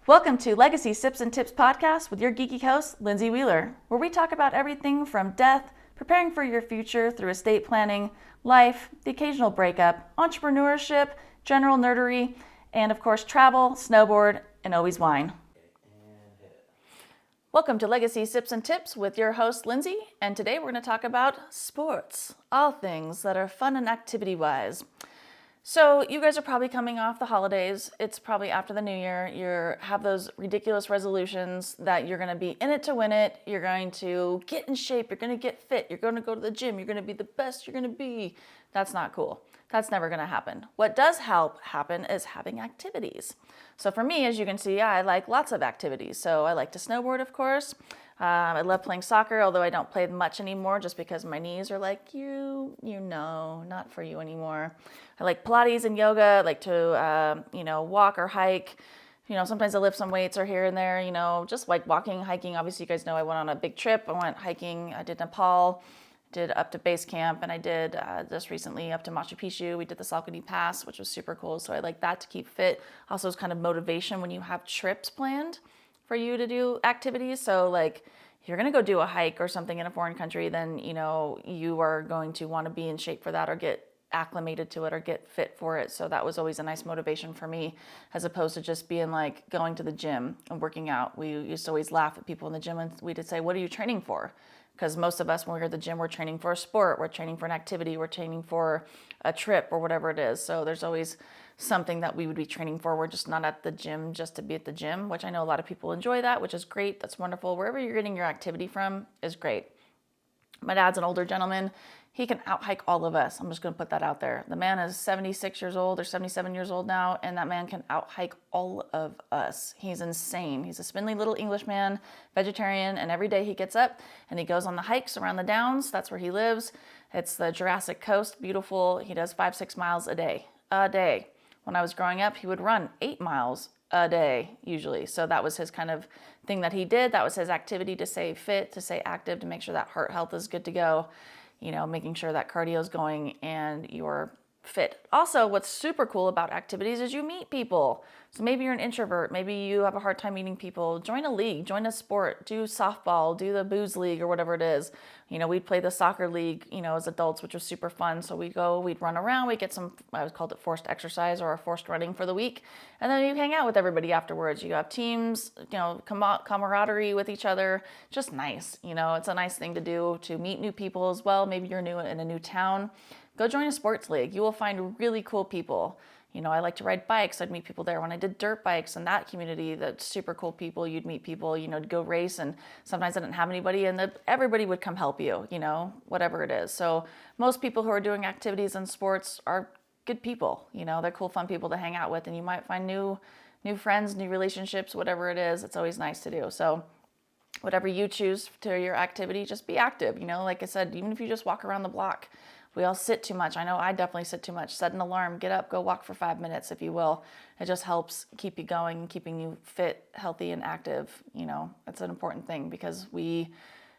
Welcome to Legacy Sips and Tips podcast with your geeky host, Lindsay Wheeler, where we talk about everything from death, preparing for your future through estate planning, life, the occasional breakup, entrepreneurship, general nerdery, and of course travel, snowboard, and always wine. Welcome to Legacy Sips and Tips with your host, Lindsay, and today we're going to talk about sports, all things that are fun and activity-wise. So you guys are probably coming off the holidays. It's probably after the new year. You have those ridiculous resolutions that you're going to be in it to win it. You're going to get in shape. You're going to get fit. You're going to go to the gym. You're going to be the best you're going to be. That's not cool. That's never going to happen. What does help happen is having activities. So for me, as you can see, I like lots of activities. So I like to snowboard, of course. I love playing soccer, although I don't play much anymore just because my knees are like, not for you anymore. I like Pilates and yoga. I like to, walk or hike. Sometimes I lift some weights or here and there, just like walking, hiking. Obviously, you guys know I went on a big trip. I went hiking. I did Nepal, did up to base camp, and I did just recently up to Machu Picchu. We did the Salcone Pass, which was super cool. So I like that to keep fit. Also, it's kind of motivation when you have trips planned for you to do activities. So like if you're going to go do a hike or something in a foreign country, then, you are going to want to be in shape for that or get acclimated to it or get fit for it. So that was always a nice motivation for me, as opposed to just being like going to the gym and working out. We used to always laugh at people in the gym and we'd say, what are you training for? Because most of us, when we're at the gym, we're training for a sport, we're training for an activity, we're training for a trip or whatever it is. So there's always something that we would be training for. We're just not at the gym just to be at the gym, which I know a lot of people enjoy that, which is great. That's wonderful. Wherever you're getting your activity from is great. My dad's an older gentleman. He can out-hike all of us. I'm just going to put that out there. The man is 76 years old or 77 years old now, and that man can out-hike all of us. He's insane. He's a spindly little Englishman, vegetarian, and every day he gets up and he goes on the hikes around the downs. That's where he lives. It's the Jurassic Coast, beautiful. He does 5-6 miles a day. When I was growing up, he would run 8 miles a day, usually. So that was his kind of thing that he did. That was his activity to stay fit, to stay active, to make sure that heart health is good to go, making sure that cardio is going and you're fit. Also, what's super cool about activities is you meet people. So maybe you're an introvert, maybe you have a hard time meeting people. Join a league, join a sport, do softball, do the booze league or whatever it is. We'd play the soccer league, as adults, which was super fun. So we'd run around, we'd get some, I called it forced exercise or forced running for the week. And then you hang out with everybody afterwards. You have teams, camaraderie with each other. Just nice, it's a nice thing to do, to meet new people as well. Maybe you're new in a new town. Go join a sports league. You will find really cool people. I like to ride bikes. I'd meet people there. When I did dirt bikes in that community, that's super cool people. You'd meet people, to go race. And sometimes I didn't have anybody and everybody would come help you, whatever it is. So most people who are doing activities and sports are good people. They're cool, fun people to hang out with. And you might find new friends, new relationships, whatever it is. It's always nice to do. So whatever you choose to your activity, just be active. Like I said, even if you just walk around the block. We all sit too much. I know I definitely sit too much. Set an alarm, get up, go walk for 5 minutes if you will. It just helps keep you going, keeping you fit, healthy, and active. That's an important thing because we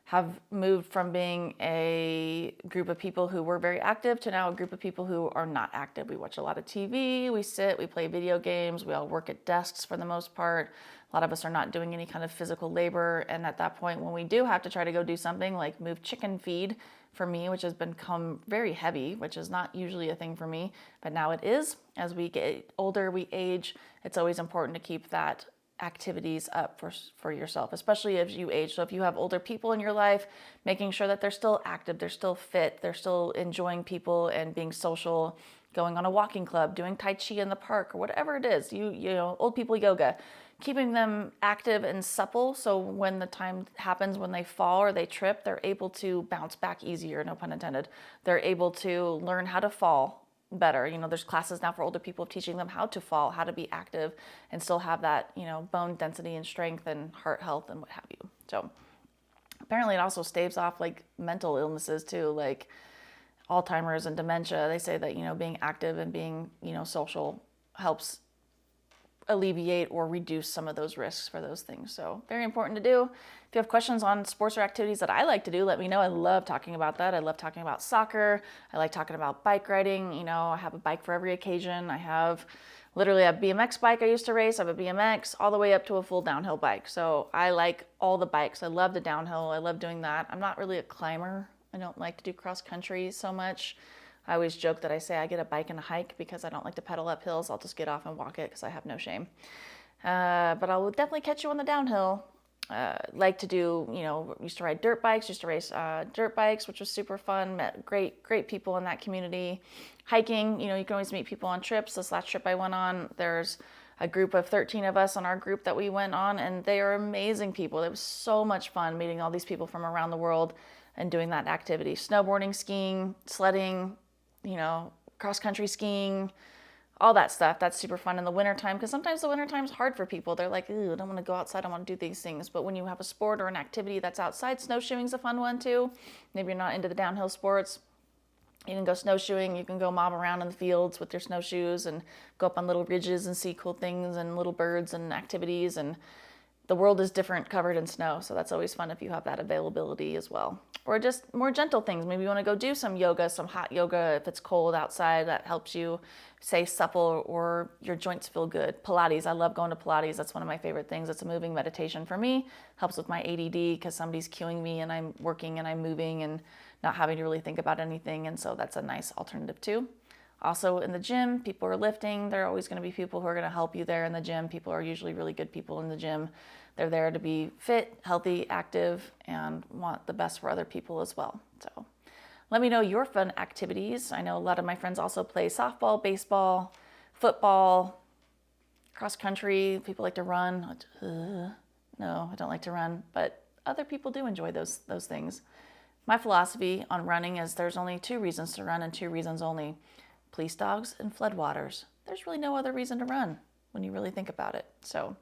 have moved from being a group of people who were very active to now a group of people who are not active. We watch a lot of TV, we sit, we play video games, we all work at desks for the most part. A lot of us are not doing any kind of physical labor. And at that point, when we do have to try to go do something like move chicken feed, for me, which has become very heavy, which is not usually a thing for me, but now it is. As we get older, we age, it's always important to keep that activities up for yourself, especially as you age. So if you have older people in your life, making sure that they're still active, they're still fit, they're still enjoying people and being social, going on a walking club, doing Tai Chi in the park or whatever it is, old people yoga, keeping them active and supple so when the time happens when they fall or they trip, they're able to bounce back easier, no pun intended. They're able to learn how to fall better. There's classes now for older people teaching them how to fall, how to be active and still have that, bone density and strength and heart health and what have you. So apparently it also staves off like mental illnesses too, like Alzheimer's and dementia. They say that, being active and being, social helps alleviate or reduce some of those risks for those things. So very important to do. If you have questions on sports or activities that I like to do, let me know. I love talking about that. I love talking about soccer. I like talking about bike riding. I have a bike for every occasion. I have literally a BMX bike I used to race. I have a BMX all the way up to a full downhill bike. So I like all the bikes. I love the downhill. I love doing that. I'm not really a climber. I don't like to do cross country so much. I always joke that I say I get a bike and a hike because I don't like to pedal up hills. I'll just get off and walk it because I have no shame. But I will definitely catch you on the downhill. Like to do, used to ride dirt bikes, used to race dirt bikes, which was super fun. Met great people in that community. Hiking, you can always meet people on trips. This last trip I went on, there's a group of 13 of us on our group that we went on, and they are amazing people. It was so much fun meeting all these people from around the world and doing that activity. Snowboarding, skiing, sledding, cross country skiing, all that stuff. That's super fun in the wintertime, because sometimes the wintertime's hard for people. They're like, ooh, I don't want to go outside, I want to do these things. But when you have a sport or an activity that's outside, snowshoeing's a fun one too. Maybe you're not into the downhill sports. You can go snowshoeing, you can go mob around in the fields with your snowshoes and go up on little ridges and see cool things and little birds and activities. And the world is different covered in snow, so that's always fun if you have that availability as well. Or just more gentle things. Maybe you want to go do some yoga, some hot yoga if it's cold outside. That helps you stay supple or your joints feel good. Pilates, I love going to Pilates. That's one of my favorite things. It's a moving meditation for me. Helps with my ADD because somebody's cueing me and I'm working and I'm moving and not having to really think about anything. And so that's a nice alternative too. Also in the gym, people are lifting. There are always going to be people who are going to help you there in the gym. People are usually really good people in the gym. They're there to be fit, healthy, active, and want the best for other people as well. So let me know your fun activities. I know a lot of my friends also play softball, baseball, football, cross country. People like to run. No, I don't like to run, but other people do enjoy those things. My philosophy on running is there's only 2 reasons to run and 2 reasons only. Police dogs and floodwaters. There's really no other reason to run when you really think about it. So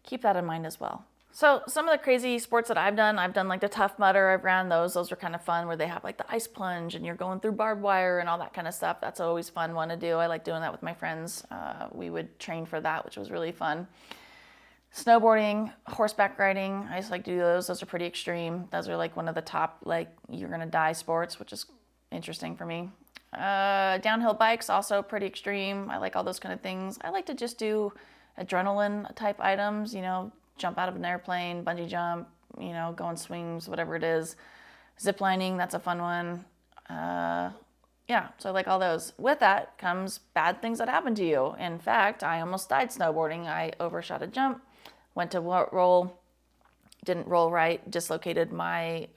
keep that in mind as well. So some of the crazy sports that I've done like the Tough Mudder. I've ran those. Those are kind of fun where they have like the ice plunge and you're going through barbed wire and all that kind of stuff. That's always fun one to do. I like doing that with my friends. We would train for that, which was really fun. Snowboarding, horseback riding, I just like to do those. Those are pretty extreme. Those are like one of the top, like you're gonna die sports, which is interesting for me. Downhill bikes, also pretty extreme. I like all those kind of things. I like to just do adrenaline type items, jump out of an airplane, bungee jump, go on swings, whatever it is. Zip lining, that's a fun one. Yeah, so I like all those. With that comes bad things that happen to you. In fact, I almost died snowboarding. I overshot a jump, went to roll, didn't roll right, dislocated my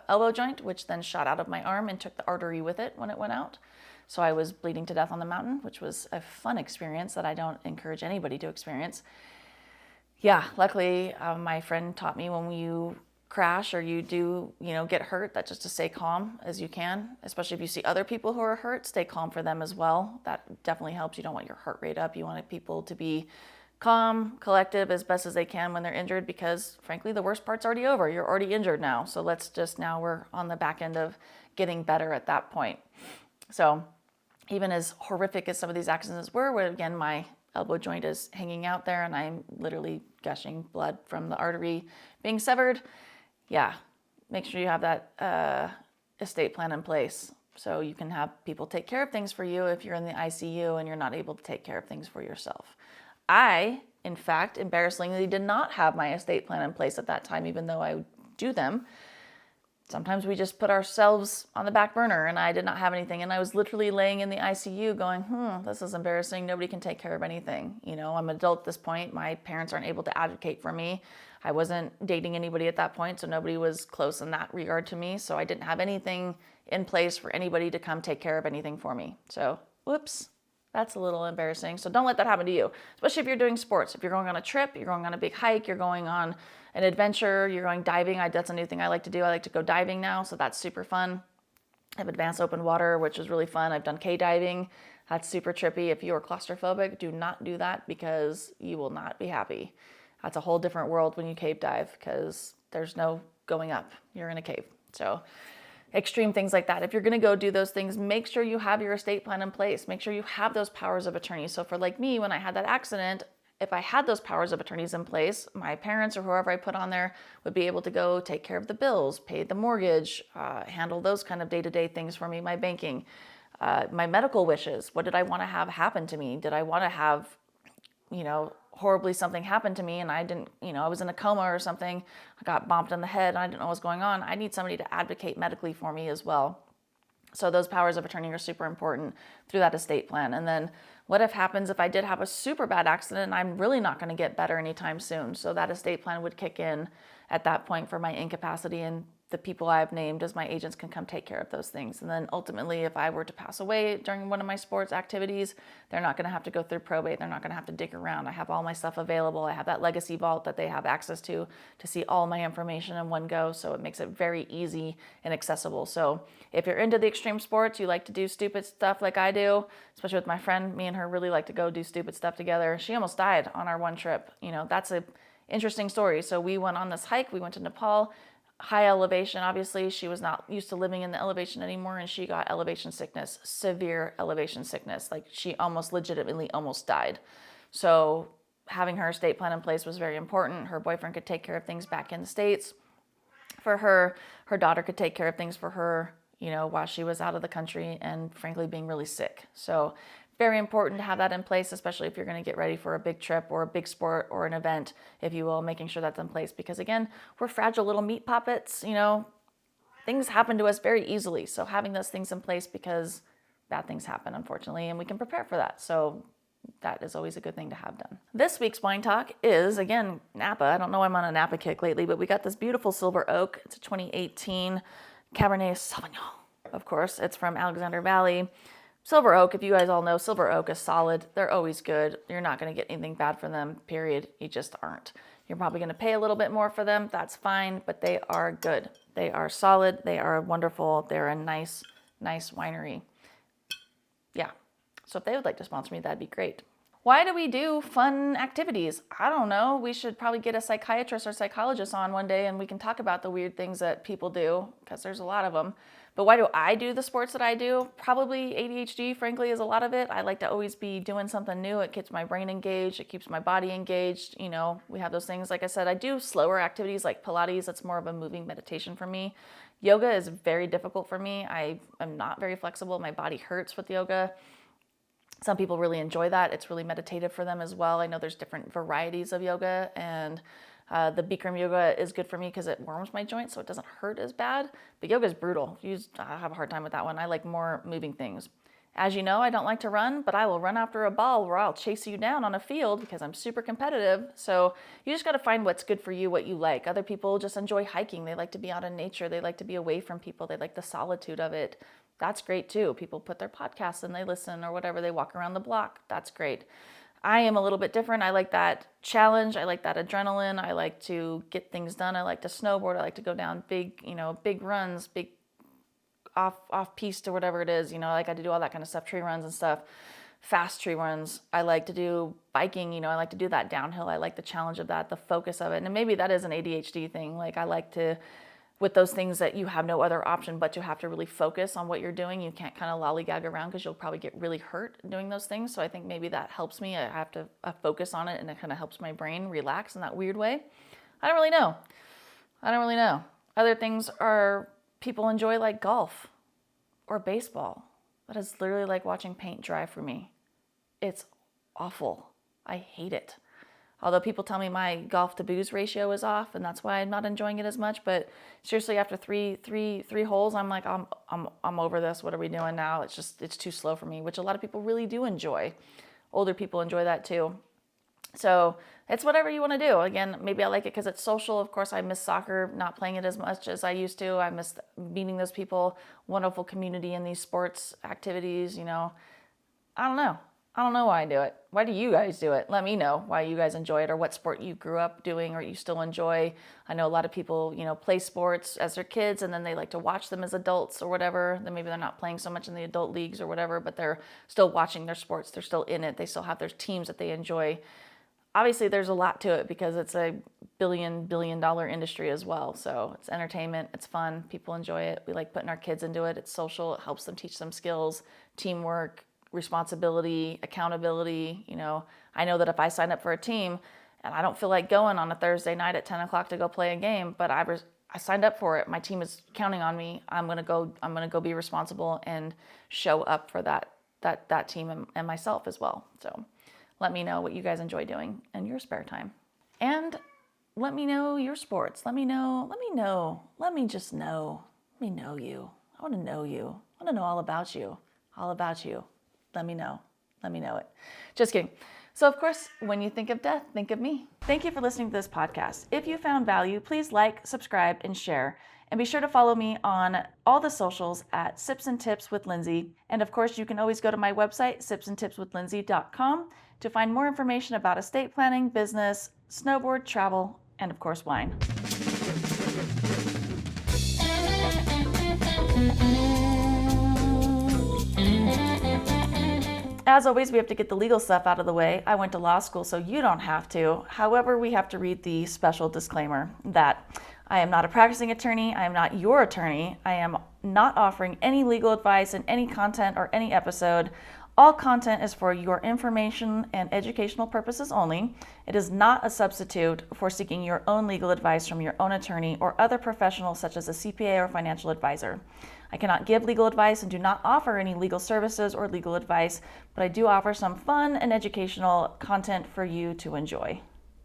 elbow joint, which then shot out of my arm and took the artery with it when it went out. So I was bleeding to death on the mountain, which was a fun experience that I don't encourage anybody to experience. Yeah, luckily my friend taught me when you crash or you do, get hurt, that just to stay calm as you can, especially if you see other people who are hurt, stay calm for them as well. That definitely helps. You don't want your heart rate up. You want people to be calm, collective as best as they can when they're injured, because frankly, the worst part's already over. You're already injured now. So now we're on the back end of getting better at that point. So even as horrific as some of these accidents were, where again, my elbow joint is hanging out there and I'm literally gushing blood from the artery being severed. Yeah, make sure you have that estate plan in place so you can have people take care of things for you if you're in the ICU and you're not able to take care of things for yourself. I, in fact, embarrassingly did not have my estate plan in place at that time, even though I do them. Sometimes we just put ourselves on the back burner, and I did not have anything. And I was literally laying in the ICU going, this is embarrassing. Nobody can take care of anything. I'm an adult at this point. My parents aren't able to advocate for me. I wasn't dating anybody at that point, so nobody was close in that regard to me. So I didn't have anything in place for anybody to come take care of anything for me. So, whoops, that's a little embarrassing. So don't let that happen to you, especially if you're doing sports. If you're going on a trip, you're going on a big hike, you're going on an adventure, you're going diving. That's a new thing I like to do. I like to go diving now, so that's super fun. I have advanced open water, which is really fun. I've done K-diving. That's super trippy. If you are claustrophobic, do not do that because you will not be happy. That's a whole different world when you cave dive because there's no going up. You're in a cave. So extreme things like that. If you're going to go do those things, make sure you have your estate plan in place. Make sure you have those powers of attorney. So for like me, when I had that accident, if I had those powers of attorneys in place, my parents or whoever I put on there would be able to go take care of the bills, pay the mortgage, handle those kind of day-to-day things for me, my banking, my medical wishes. What did I want to have happen to me? Did I want to have horribly something happened to me and I didn't, I was in a coma or something, I got bonked in the head and I didn't know what was going on, I need somebody to advocate medically for me as well. So those powers of attorney are super important through that estate plan. And then what happens if I did have a super bad accident and I'm really not going to get better anytime soon? So that estate plan would kick in at that point for my incapacity, and the people I've named as my agents can come take care of those things. And then ultimately, if I were to pass away during one of my sports activities, they're not going to have to go through probate. They're not going to have to dig around. I have all my stuff available. I have that legacy vault that they have access to see all my information in one go. So it makes it very easy and accessible. So if you're into the extreme sports, you like to do stupid stuff like I do, especially with my friend, me and her really like to go do stupid stuff together. She almost died on our one trip. That's a interesting story. So we went on this hike. We went to Nepal, high elevation. Obviously, she was not used to living in the elevation anymore, and she got elevation sickness, severe elevation sickness. Like she almost legitimately almost died. So having her estate plan in place was very important. Her boyfriend could take care of things back in the States for her. Her daughter could take care of things for her, while she was out of the country and frankly being really sick. So very important to have that in place, especially if you're going to get ready for a big trip or a big sport or an event, if you will, making sure that's in place. Because again, we're fragile little meat puppets, things happen to us very easily. So having those things in place, because bad things happen, unfortunately, and we can prepare for that. So that is always a good thing to have done. This week's wine talk is, again, Napa. I don't know why I'm on a Napa kick lately, but we got this beautiful silver oak. It's a 2018 Cabernet Sauvignon. Of course, it's from Alexander Valley. Silver oak, if you guys all know, silver oak is solid. They're always good. You're not going to get anything bad from them, period. You just aren't. You're probably going to pay a little bit more for them. That's fine, but they are good. They are solid. They are wonderful. They're a nice winery. Yeah. So if they would like to sponsor me, that'd be great. Why do we do fun activities? I don't know. We should probably get a psychiatrist or psychologist on one day and we can talk about the weird things that people do, because there's a lot of them. But why do I do the sports that I do? Probably ADHD, frankly, is a lot of it. I like to always be doing something new. It keeps my brain engaged. It keeps my body engaged. We have those things. Like I said, I do slower activities like Pilates. That's more of a moving meditation for me. Yoga is very difficult for me. I am not very flexible. My body hurts with yoga. Some people really enjoy that. It's really meditative for them as well. I know there's different varieties of yoga, and the Bikram yoga is good for me because it warms my joints so it doesn't hurt as bad. But yoga is brutal. I have a hard time with that one. I like more moving things. As you know, I don't like to run, but I will run after a ball or I'll chase you down on a field because I'm super competitive. So you just got to find what's good for you, what you like. Other people just enjoy hiking. They like to be out in nature. They like to be away from people. They like the solitude of it. That's great too. People put their podcasts and they listen or whatever. They walk around the block. That's great. I am a little bit different. I like that challenge. I like that adrenaline. I like to get things done. I like to snowboard. I like to go down big runs, big off piste or whatever it is. I like to do all that kind of stuff, tree runs and stuff, fast tree runs. I like to do biking. I like to do that downhill. I like the challenge of that, the focus of it. And maybe that is an ADHD thing. Like I like to, with those things that you have no other option but to have to really focus on what you're doing. You can't kind of lollygag around because you'll probably get really hurt doing those things. So I think maybe that helps me. I have to focus on it, and it kind of helps my brain relax in that weird way. I don't really know. Other things are people enjoy like golf or baseball. That is literally like watching paint dry for me. It's awful. I hate it. Although people tell me my golf to booze ratio is off, and that's why I'm not enjoying it as much. But seriously, after three holes, I'm like, I'm over this. What are we doing now? It's too slow for me, which a lot of people really do enjoy. Older people enjoy that too. So it's whatever you want to do. Again, maybe I like it because it's social. Of course, I miss soccer, not playing it as much as I used to. I miss meeting those people, wonderful community in these sports activities. I don't know. I don't know why I do it. Why do you guys do it? Let me know why you guys enjoy it or what sport you grew up doing or you still enjoy. I know a lot of people, play sports as their kids and then they like to watch them as adults or whatever. Then maybe they're not playing so much in the adult leagues or whatever, but they're still watching their sports. They're still in it. They still have their teams that they enjoy. Obviously, there's a lot to it because it's a billion dollar industry as well. So it's entertainment. It's fun. People enjoy it. We like putting our kids into it. It's social. It helps them teach them skills, teamwork, responsibility, accountability. I know that if I sign up for a team and I don't feel like going on a Thursday night at 10 o'clock to go play a game, but I signed up for it. My team is counting on me. I'm going to go be responsible and show up for that team and myself as well. So Let me know what you guys enjoy doing in your spare time. And let me know your sports. Let me just know. Let me know you. I want to know you. I want to know all about you. Let me know it. Just kidding. So of course, when you think of death, think of me. Thank you for listening to this podcast. If you found value, please like, subscribe, and share. And be sure to follow me on all the socials at Sips and Tips with Lindsay. And of course, you can always go to my website, sipsandtipswithlindsay.com, to find more information about estate planning, business, snowboard, travel, and of course, wine. As always, we have to get the legal stuff out of the way. I went to law school, so you don't have to. However, we have to read the special disclaimer that I am not a practicing attorney. I am not your attorney. I am not offering any legal advice in any content or any episode. All content is for your information and educational purposes only. It is not a substitute for seeking your own legal advice from your own attorney or other professionals such as a CPA or financial advisor. I cannot give legal advice and do not offer any legal services or legal advice, but I do offer some fun and educational content for you to enjoy.